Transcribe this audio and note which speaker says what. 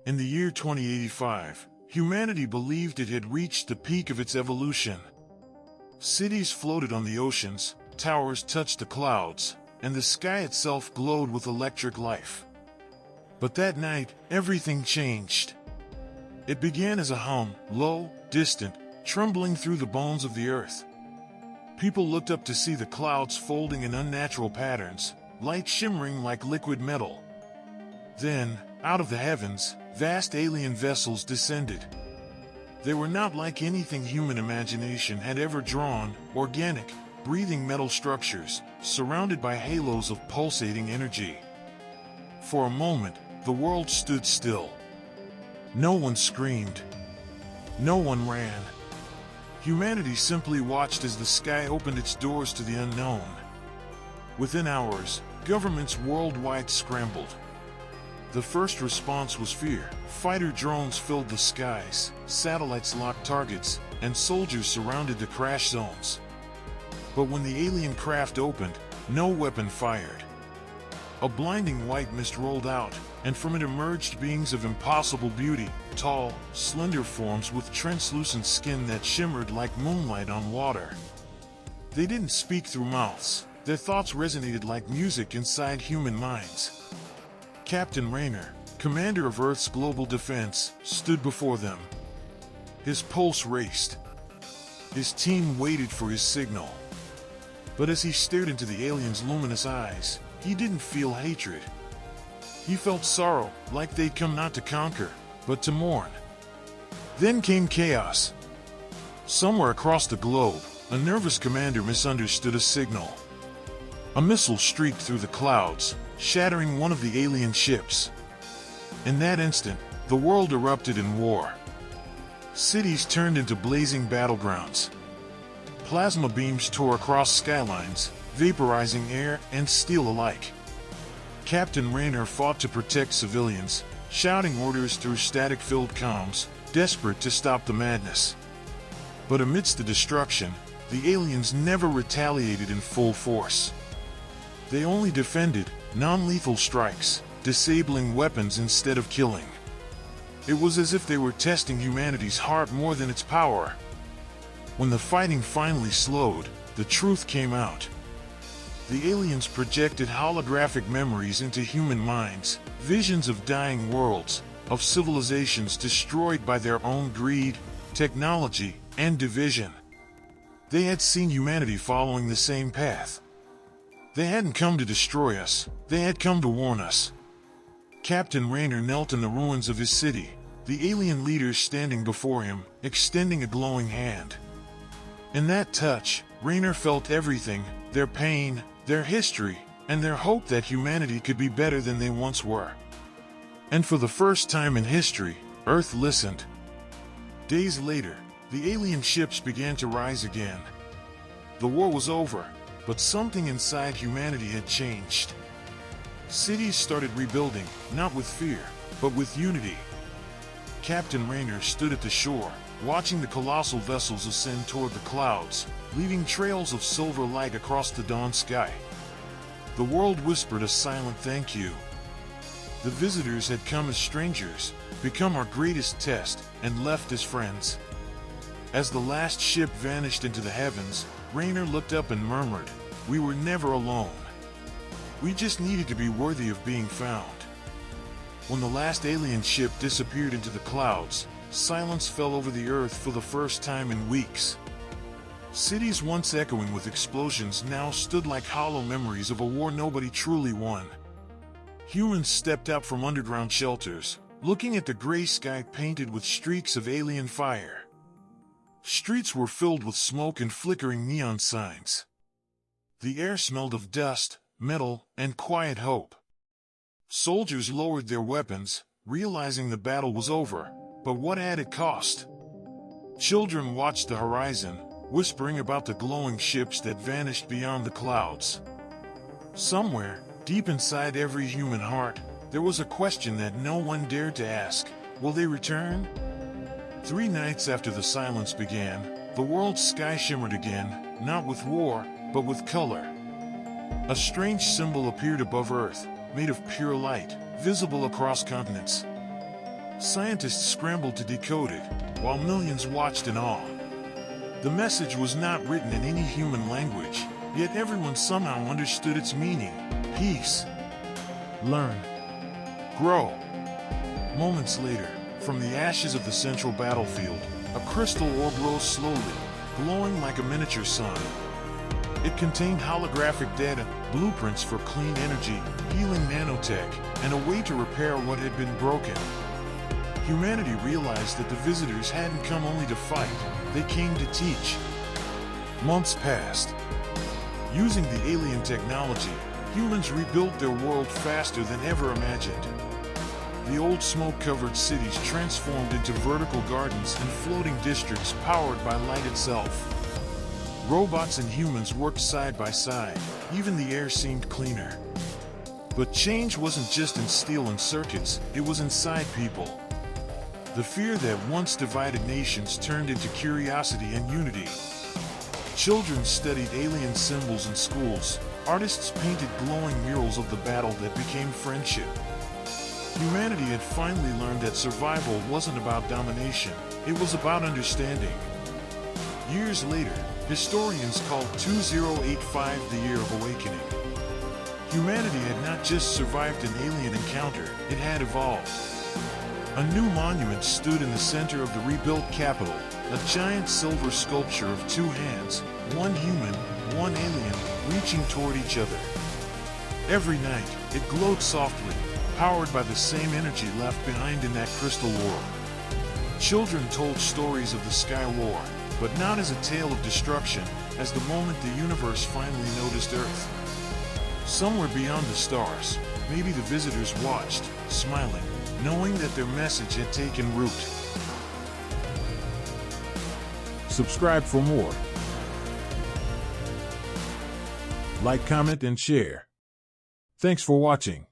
Speaker 1: In the year 2085, humanity believed it had reached the peak of its evolution. Cities floated on the oceans, towers touched the clouds, and the sky itself glowed with electric life. But that night, everything changed. It began as a hum, low, distant, trembling through the bones of the earth. People looked up to see the clouds folding in unnatural patterns, light shimmering like liquid metal. Then, out of the heavens, vast alien vessels descended. They were not like anything human imagination had ever drawn, organic, breathing metal structures, surrounded by halos of pulsating energy. For a moment, the world stood still. No one screamed. No one ran. Humanity simply watched as the sky opened its doors to the unknown. Within hours, governments worldwide scrambled. The first response was fear. Fighter drones filled the skies, satellites locked targets, and soldiers surrounded the crash zones. But when the alien craft opened, no weapon fired. A blinding white mist rolled out, and from it emerged beings of impossible beauty, tall, slender forms with translucent skin that shimmered like moonlight on water. They didn't speak through mouths. Their thoughts resonated like music inside human minds. Captain Raynor, commander of Earth's global defense, stood before them. His pulse raced. His team waited for his signal. But as he stared into the alien's luminous eyes, he didn't feel hatred. He felt sorrow, like they'd come not to conquer, but to mourn. Then came chaos. Somewhere across the globe, a nervous commander misunderstood a signal. A missile streaked through the clouds, shattering one of the alien ships. In that instant, the world erupted in war. Cities turned into blazing battlegrounds. Plasma beams tore across skylines, vaporizing air and steel alike. Captain Raynor fought to protect civilians, shouting orders through static-filled comms, desperate to stop the madness. But amidst the destruction, the aliens never retaliated in full force. They only defended, non-lethal strikes, disabling weapons instead of killing. It was as if they were testing humanity's heart more than its power. When the fighting finally slowed, the truth came out. The aliens projected holographic memories into human minds, visions of dying worlds, of civilizations destroyed by their own greed, technology, and division. They had seen humanity following the same path. They hadn't come to destroy us, they had come to warn us. Captain Raynor knelt in the ruins of his city, the alien leaders standing before him, extending a glowing hand. In that touch, Raynor felt everything, their pain, their history, and their hope that humanity could be better than they once were. And for the first time in history, Earth listened. Days later, the alien ships began to rise again. The war was over, but something inside humanity had changed. Cities started rebuilding, not with fear, but with unity. Captain Raynor stood at the shore, watching the colossal vessels ascend toward the clouds, leaving trails of silver light across the dawn sky. The world whispered a silent thank you. The visitors had come as strangers, become our greatest test, and left as friends. As the last ship vanished into the heavens, Raynor looked up and murmured, "We were never alone. We just needed to be worthy of being found." When the last alien ship disappeared into the clouds, silence fell over the earth for the first time in weeks. Cities once echoing with explosions now stood like hollow memories of a war nobody truly won. Humans stepped out from underground shelters, looking at the gray sky painted with streaks of alien fire. Streets were filled with smoke and flickering neon signs. The air smelled of dust, metal, and quiet hope. Soldiers lowered their weapons, realizing the battle was over, but what had it cost? Children watched the horizon, whispering about the glowing ships that vanished beyond the clouds. Somewhere, deep inside every human heart, there was a question that no one dared to ask. Will they return? 3 nights after the silence began, the world's sky shimmered again, not with war, but with color. A strange symbol appeared above Earth, made of pure light, visible across continents. Scientists scrambled to decode it, while millions watched in awe. The message was not written in any human language, yet everyone somehow understood its meaning. Peace. Learn. Grow. Moments later, from the ashes of the central battlefield, a crystal orb rose slowly, glowing like a miniature sun. It contained holographic data, blueprints for clean energy, healing nanotech, and a way to repair what had been broken. Humanity realized that the visitors hadn't come only to fight, they came to teach. Months passed. Using the alien technology, humans rebuilt their world faster than ever imagined. The old smoke-covered cities transformed into vertical gardens and floating districts powered by light itself. Robots and humans worked side by side, even the air seemed cleaner. But change wasn't just in steel and circuits, it was inside people. The fear that once divided nations turned into curiosity and unity. Children studied alien symbols in schools, artists painted glowing murals of the battle that became friendship. Humanity had finally learned that survival wasn't about domination, it was about understanding. Years later, historians called 2085 the Year of Awakening. Humanity had not just survived an alien encounter, it had evolved. A new monument stood in the center of the rebuilt capital, a giant silver sculpture of two hands, one human, one alien, reaching toward each other. Every night, it glowed softly, powered by the same energy left behind in that crystal orb. Children told stories of the Sky War, but not as a tale of destruction, as the moment the universe finally noticed Earth. Somewhere beyond the stars, maybe the visitors watched, smiling, knowing that their message had taken root. Subscribe for more. Like, comment, and share. Thanks for watching.